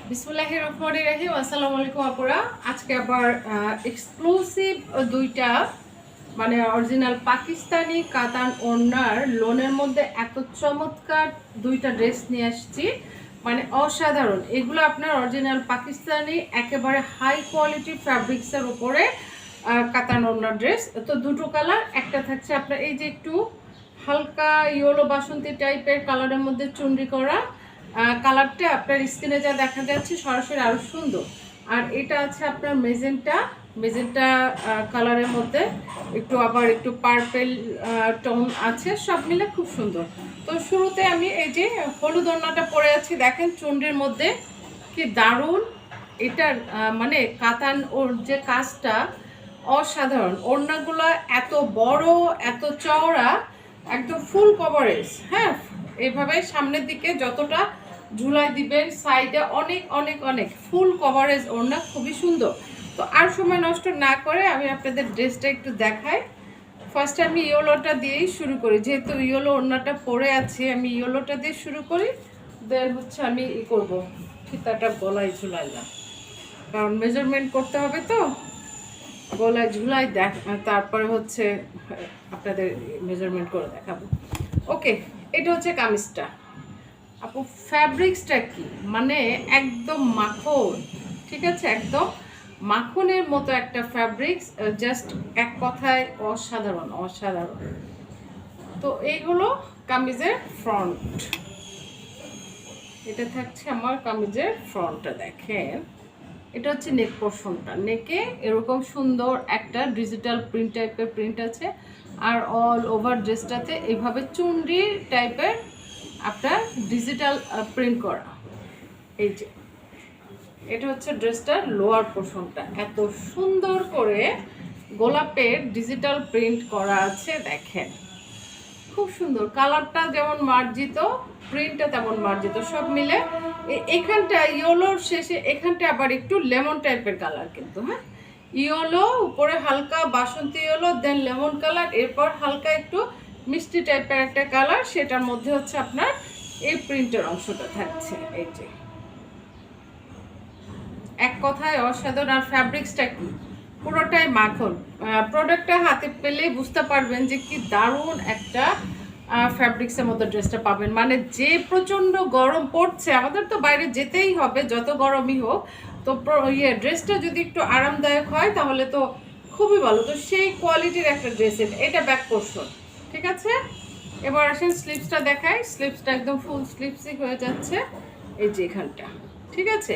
বিসমিল্লাহির রহমানির রহিম। আসসালামু আলাইকুম আপুরা। আজকে আবার এক্সক্লুসিভ দুইটা মানে অরিজিনাল পাকিস্তানি কাতান ওড়নার লোনের মধ্যে এত চমৎকার দুইটা ড্রেস নিয়ে আসছি, মানে অসাধারণ। এগুলো আপনার অরিজিনাল পাকিস্তানি একেবারে হাই কোয়ালিটি ফ্যাব্রিক্সের উপরে কাতান ওড়নার ড্রেস। তো দুটো কালার, একটা থাকছে আপনার এই যে একটু হালকা ইয়েলো বাসন্তী টাইপের কালারের মধ্যে চুনরি করা, কালারটা আপনার স্কিনে যা দেখা যাচ্ছে সরাসরি আরও সুন্দর। আর এটা আছে আপনার মেজেন্টা মেজেন্টা কালারের মধ্যে একটু আবার একটু পার্পেল টোন আছে, সব মিলে খুব সুন্দর। তো শুরুতে আমি এই যে হলুদ ওড়নাটা পরে আছি, দেখেন চুনরির মধ্যে কি দারুণ। এটার মানে কাতান ওর যে কাজটা অসাধারণ। ওড়নাগুলো এত বড়, এত চওড়া, একদম ফুল কভারেজ। হ্যাঁ, এইভাবে সামনের দিকে যতটা ঝুলাই দিবেন, সাইডে অনেক অনেক অনেক ফুল কভারেজ ওড়না, খুবই সুন্দর। তো আর সময় নষ্ট না করে আমি আপনাদের ড্রেসটা একটু দেখাই। ফার্স্ট আমি ইয়েলোটা দিয়েই শুরু করি, যেহেতু ইয়েলো ওড়নাটা পরে আছে, আমি ইয়েলোটা দিয়ে শুরু করি। দেন হচ্ছে আমি করবো ফিতাটা গলায় ঝুলাইলাম, কারণ মেজারমেন্ট করতে হবে, তো গলায় ঝুলাই তারপরে হচ্ছে আপনাদের মেজারমেন্ট করে দেখাবো। ওকে, এটা হচ্ছে কামিজটা। আপু ফ্যাব্রিক্সটা কি, মানে একদম মাখন, ঠিক আছে, একদম মাখনের মতো একটা ফ্যাব্রিক্স, জাস্ট এক কথায় অসাধারণ অসাধারণ। তো এইগুলো কামিজের ফ্রন্ট, এটা থাকছে আমার কামিজের ফ্রন্টটা। দেখেন এটা হচ্ছে নেক পোর্শনটা, নেকে এরকম সুন্দর একটা ডিজিটাল প্রিন্ট টাইপের প্রিন্ট আছে, আর অল ওভার ড্রেসটাতে এইভাবে চুনরি টাইপের আপনার ডিজিটাল প্রিন্ট করা। এই যে এটা হচ্ছে ড্রেসটার লোয়ার পোর্শনটা, এত সুন্দর করে গোলাপের ডিজিটাল প্রিন্ট করা আছে, দেখেন খুব সুন্দর। কালারটা যেমন মার্জিত, প্রিন্টটা তেমন মার্জিত, সব মিলে এখানটা ইয়েলোর শেষে এখানটা আবার একটু লেমন টাইপের কালার, কিন্তু হ্যাঁ ইয়েলো উপরে হালকা বাসন্তী ইয়েলো, দেন লেমন কালার, এরপর হালকা একটু মিষ্টি টাইপের একটা কালার, সেটার মধ্যে হচ্ছে আপনার এই প্রিন্টের অংশটা থাকছে। এই যে এক কথায় অসাধারণ। আর ফ্যাব্রিক্সটা কি, পুরোটাই মাখন। প্রোডাক্টটা হাতে পেলেই বুঝতে পারবেন যে কি দারুণ একটা ফ্যাব্রিক্সের মতো ড্রেসটা পাবেন। মানে যে প্রচণ্ড গরম পড়ছে, আমাদের তো বাইরে যেতেই হবে যত গরমই হোক, তো ড্রেসটা যদি একটু আরামদায়ক হয় তাহলে তো খুবই ভালো। তো সেই কোয়ালিটির একটা ড্রেস এটা ব্যাক পোর্শন, ঠিক আছে। এবার আসেন স্লিভসটা দেখাই। স্লিভসটা একদম ফুল স্লিভসই হয়ে যাচ্ছে এই যে এখানটা, ঠিক আছে।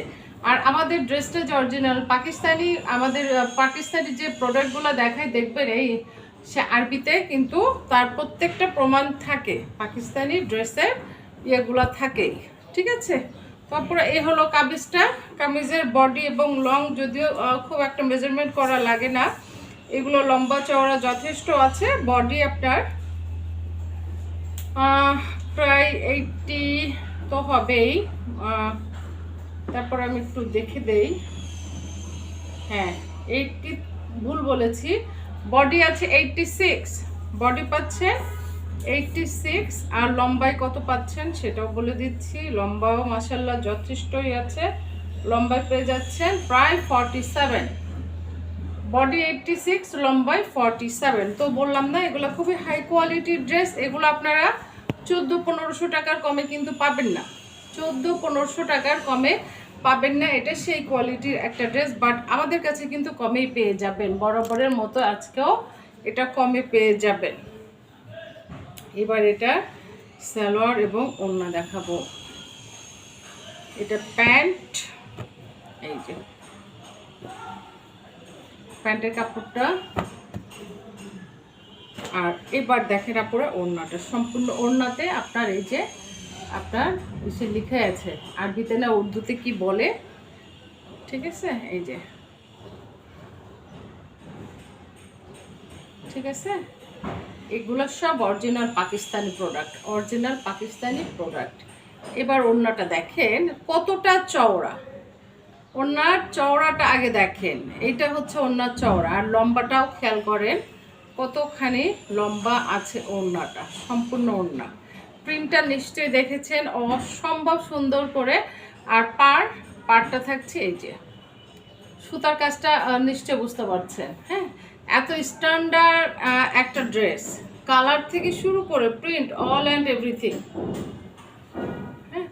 আর আমাদের ড্রেসটা যে অরিজিনাল পাকিস্তানি, আমাদের পাকিস্তানি যে প্রোডাক্টগুলো দেখায় দেখবেন এই সে আরবিতে, কিন্তু তার প্রত্যেকটা প্রমাণ থাকে, পাকিস্তানি ড্রেসের ইয়েগুলো থাকেই, ঠিক আছে। তারপরে এই হলো কামিজটা। কামিজের বডি এবং লং যদিও খুব একটা মেজারমেন্ট করা লাগে না, এগুলো লম্বা চওড়া যথেষ্ট আছে। বডি আপনার প্রায় 80 তো হবেই। তারপর আমি একটু দেখে দেই, হ্যাঁ 80, ভুল বলেছি, বডি আছে 86, বডি পাচ্ছে 86। আর লম্বায় কত পাচ্ছেন সেটাও বলে দিচ্ছি, লম্বাও মাশাল্লাহ যথেষ্টই আছে, লম্বায় পেয়ে যাচ্ছেন প্রায় 47। বডি 86, লম্বায় 47। তো বললাম না এগুলো খুবই হাই কোয়ালিটির ড্রেস, এগুলো আপনারা 1400-1500 টাকার কমে কিন্তু পাবেন না, 1400-1500 টাকার কমে পাবেন না। এটা সেই কোয়ালিটির একটা ড্রেস, বাট আমাদের কাছে কিন্তু কমেই পেয়ে যাবেন, বরাবরের মতো আজকেও এটা কমে পেয়ে যাবেন। এবার এটা সালোয়ার এবং ওড়না দেখাবো। এটা প্যান্ট, এই যে প্যান্টের কাপড়টা। আর এবার দেখেন আপনারা ওড়নাটা, সম্পূর্ণ ওড়নাতে আপনার এই যে আপনার এসে লিখে আছে, আরবিতে না উর্দুতে কি বলে, ঠিক আছে, এই যে ঠিক আছে। এগুলো সব original Pakistani product, original Pakistani product. এবার ওড়নাটা দেখেন কতটা চওড়া, ওড়নার চওড়াটা আগে দেখেন, এইটা হচ্ছে ওড়নার চওড়া। আর লম্বাটাও খেয়াল করেন কতখানি লম্বা আছে ওড়নাটা, সম্পূর্ণ ওড়না। প্রিন্টটা নিশ্চয়ই দেখেছেন, অসম্ভব সুন্দর করে। আর পার পাড়টা থাকছে এই যে সুতার কাজটা নিশ্চয় বুঝতে পারছেন। হ্যাঁ, এত স্ট্যান্ডার্ড একটা ড্রেস, কালার থেকে শুরু করে প্রিন্ট অল অ্যান্ড এভরিথিং, হ্যাঁ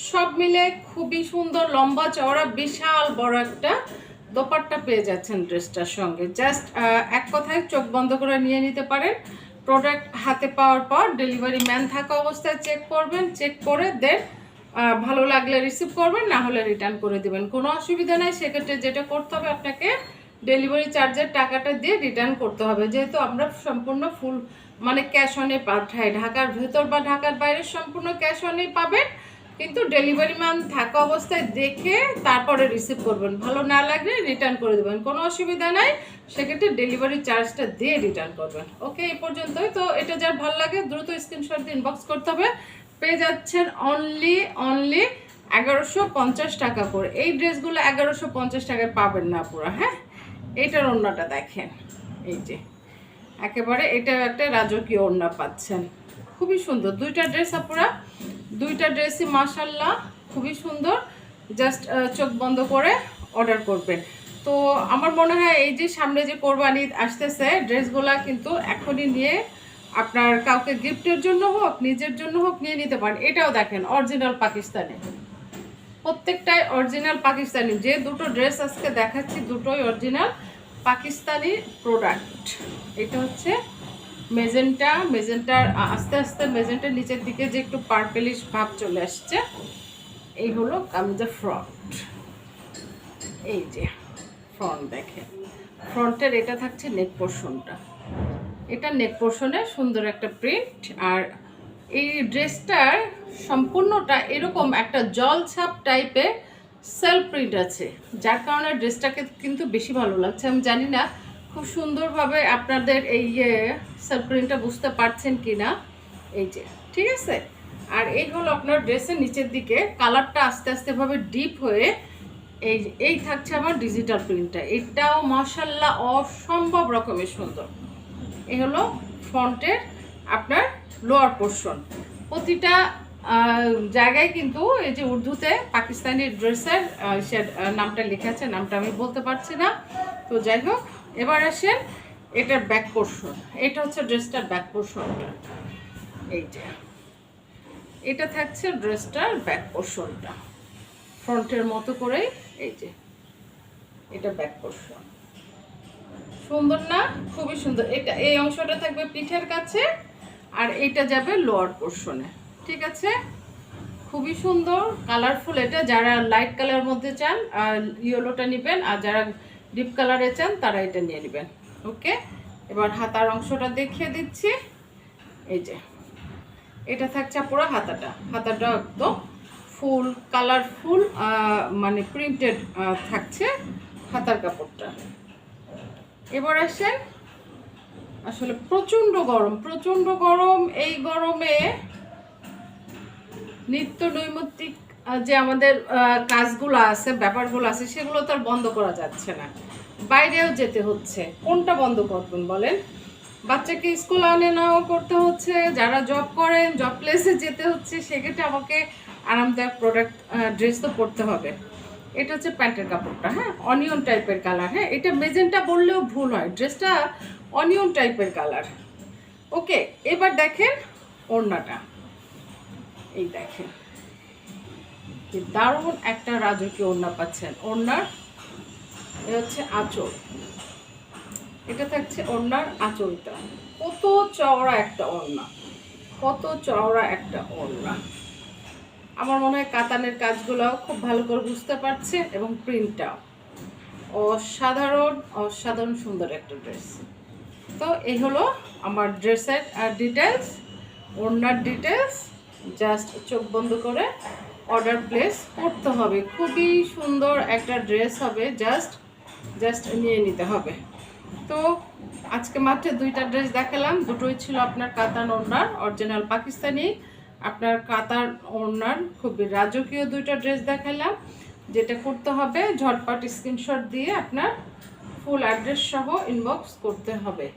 সব মিলে খুবই সুন্দর, লম্বা চওড়া বিশাল বড় একটা দোপাট্টা পেয়ে যাচ্ছেন ড্রেসটার সঙ্গে। জাস্ট এক কথায় চোখ বন্ধ করে নিয়ে নিতে পারেন। প্রোডাক্ট হাতে পাওয়ার পর ডেলিভারি ম্যান থাকা অবস্থায় চেক করবেন, চেক করে দেন ভালো লাগলে রিসিভ করবেন, না হলে রিটার্ন করে দেবেন, কোনো অসুবিধা নাই। সেক্ষেত্রে যেটা করতে হবে, আপনাকে ডেলিভারি চার্জের টাকাটা দিয়ে রিটার্ন করতে হবে, যেহেতু আমরা সম্পূর্ণ ফুল মানে ক্যাশ অনে পাঠাই। ঢাকার ভেতর বা ঢাকার বাইরে সম্পূর্ণ ক্যাশ অনেই পাবেন, কিন্তু ডেলিভারি ম্যান থাকা অবস্থায় দেখে তারপরে রিসিভ করবেন, ভালো না লাগলে রিটার্ন করে দেবেন, কোনো অসুবিধা নাই। সেক্ষেত্রে ডেলিভারি চার্জটা দিয়ে রিটার্ন করবেন। ওকে, এই পর্যন্তই। তো এটা যার ভালো লাগে দ্রুত স্ক্রিনশট দিয়ে ইনবক্স করতে হবে। পেয়ে যাচ্ছেন অনলি 1150 টাকা করে। এই ড্রেসগুলো 1150 টাকায় পাবেন না পুরো। হ্যাঁ, এইটার ওড়নাটা দেখেন, এই যে একেবারে এটা একটা রাজকীয় ওড়না পাচ্ছেন, খুবই সুন্দর। দুইটা ড্রেস আপুরা, দুইটা ড্রেসই মাশাল্লাহ খুবই সুন্দর। জাস্ট চোখ বন্ধ করে অর্ডার করবেন। তো আমার মনে হয় এই যে সামনে যে কোরবানি আসতেছে, ড্রেসগুলা কিন্তু এখনই নিয়ে আপনার কাউকে গিফটের জন্য হোক, নিজের জন্য হোক, নিয়ে নিতে পারেন। এটাও দেখেন অরিজিনাল পাকিস্তানি, প্রত্যেকটাই অরিজিনাল পাকিস্তানি। যে দুটো ড্রেস আজকে দেখাচ্ছি দুটোই অরিজিনাল পাকিস্তানি প্রোডাক্ট। এটা হচ্ছে মেজেন্টার আস্তে আস্তে মেজেন্টার নিচের দিকে যে একটু পার্পেলিশ ভাব চলে আসছে। এই হলো কামিজের ফ্রন্ট, এই যে ফ্রন্ট দেখেন, ফ্রন্টের এটা থাকছে নেক পোর্শনটা, এটা নেক পোর্শনে সুন্দর একটা প্রিন্ট। আর এই ড্রেসটার সম্পূর্ণটা এরকম একটা জলছাপ টাইপের সেলফ প্রিন্ট আছে, যার কারণে ড্রেসটাকে কিন্তু বেশি ভালো লাগছে। আমি জানি না খুব সুন্দরভাবে আপনাদের এই সেলফ প্রিন্টটা বুঝতে পারছেন কি না, এই যে ঠিক আছে। আর এই হলো আপনার ড্রেসের নিচের দিকে কালারটা আস্তে আস্তে ভাবে ডিপ হয়ে এই থাকছে আমার ডিজিটাল প্রিন্টটা। এটাও মাশাল্লাহ অসম্ভব রকমের সুন্দর। এই হলো ফ্রন্টের আপনার লোয়ার পোর্শন। প্রতিটা জায়গায় কিন্তু এই যে উর্দুতে পাকিস্তানি ড্রেসের নামটা লেখা আছে, নামটা আমি বলতে পারছি না। তো যাই হোক, এবার আসেন এটার ব্যাক পোর্শন। এটা হচ্ছে ড্রেসটার ব্যাক পোর্শনটা, এই যে এটা থাকছে ড্রেসটার ব্যাক পোর্শনটা ফ্রন্টের মতো করেই, এই যে এটা ব্যাক পোর্শন। সুন্দর না? খুবই সুন্দর। এটা এই অংশটা থাকবে পিঠের কাছে, আর এইটা যাবে লোয়ার পোর্শনে, ঠিক আছে। খুবই সুন্দর, কালারফুল। এটা যারা লাইট কালার মধ্যে চান ইয়েলোটা নেবেন, আর যারা ডিপ কালারে চান তারা এটা নিয়ে নেবেন। ওকে, এবার হাতার অংশটা দেখিয়ে দিচ্ছি। এই যে এটা থাকছে পুরো হাতাটা একদম ফুল কালারফুল মানে প্রিন্টেড থাকছে হাতার কাপড়টা। এবার আসেন, আসলে প্রচণ্ড গরম। এই গরমে নিত্য নৈমিত্তিক যে আমাদের কাজগুলো আছে, ব্যাপারগুলো আছে, সেগুলো তো আর বন্ধ করা যাচ্ছে না, বাইরেও যেতে হচ্ছে। কোনটা বন্ধ করবেন বলেন? বাচ্চাকে স্কুল আনে নেওয়া করতে হচ্ছে, যারা জব করেন জব প্লেসে যেতে হচ্ছে, সেক্ষেত্রে আমাকে আরামদায়ক প্রোডাক্ট ড্রেস তো পরতে হবে। এটা হচ্ছে প্যান্টের কাপড়টা, হ্যাঁ অনিয়ন টাইপের কালার। হ্যাঁ, এটা মেজেন্টা বললেও ভুল হয়, ড্রেসটা অনিয়ন টাইপের কালার। ওকে, এবার দেখেন ওড়নাটা, এই দেখেন কি দারুণ একটা রাজকীয় ওড়না পাচ্ছেন। ওড়নার এ হচ্ছে আঁচল, এটা থাকছে ওড়নার আঁচলটা। কত চওড়া একটা ওড়না, কত চওড়া একটা ওড়না। আমার মনে হয় কাতানের কাজগুলোও খুব ভালো করে বুঝতে পারছে, এবং প্রিন্টটাও অসাধারণ সুন্দর একটা ড্রেস। তো এই হলো আমার ড্রেসের ডিটেলস, ওড়নার ডিটেলস। জাস্ট চোখ বন্ধ করে অর্ডার প্লেস করতে হবে। খুবই সুন্দর একটা ড্রেস হবে, জাস্ট নিয়ে নিতে হবে। তো আজকে মাত্র দুইটা ড্রেস দেখালাম, দুটোই ছিল আপনার কাতান ওড়নার অরিজিনাল পাকিস্তানি। আপনার কাতার ওড়নার খুবই রাজকীয় দুইটা ড্রেস দেখালাম। যেটা করতে হবে, ঝটপট স্ক্রিনশট দিয়ে আপনার ফুল অ্যাড্রেস সহ ইনবক্স করতে হবে।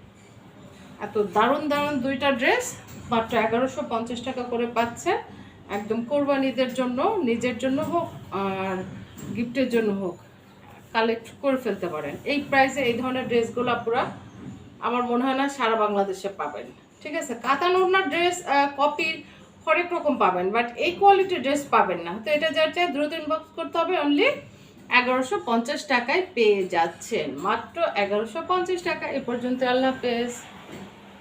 এত দারুণ দুইটা ড্রেস মাত্র 1150 টাকা করে পাচ্ছে, একদম কোরবানিদের জন্য, নিজের জন্য হোক আর গিফটের জন্য হোক কালেক্ট করে ফেলতে পারেন। এই প্রাইসে এই ধরনের ড্রেসগুলো আপনারা আমার মনে হয় না সারা বাংলাদেশে পাবেন। ঠিক আছে, কাতান ওড়নার ড্রেস কপির হরেক রকম পাবেন, বাট এই কোয়ালিটির ড্রেস পাবেন না। তো এটা যার চাই দ্রুত ইনবক্স করতে হবে। অনলি 1150 টাকায় পেয়ে যাচ্ছেন, মাত্র 1150 টাকা। এ পর্যন্ত, আল্লাহ হাফেজ।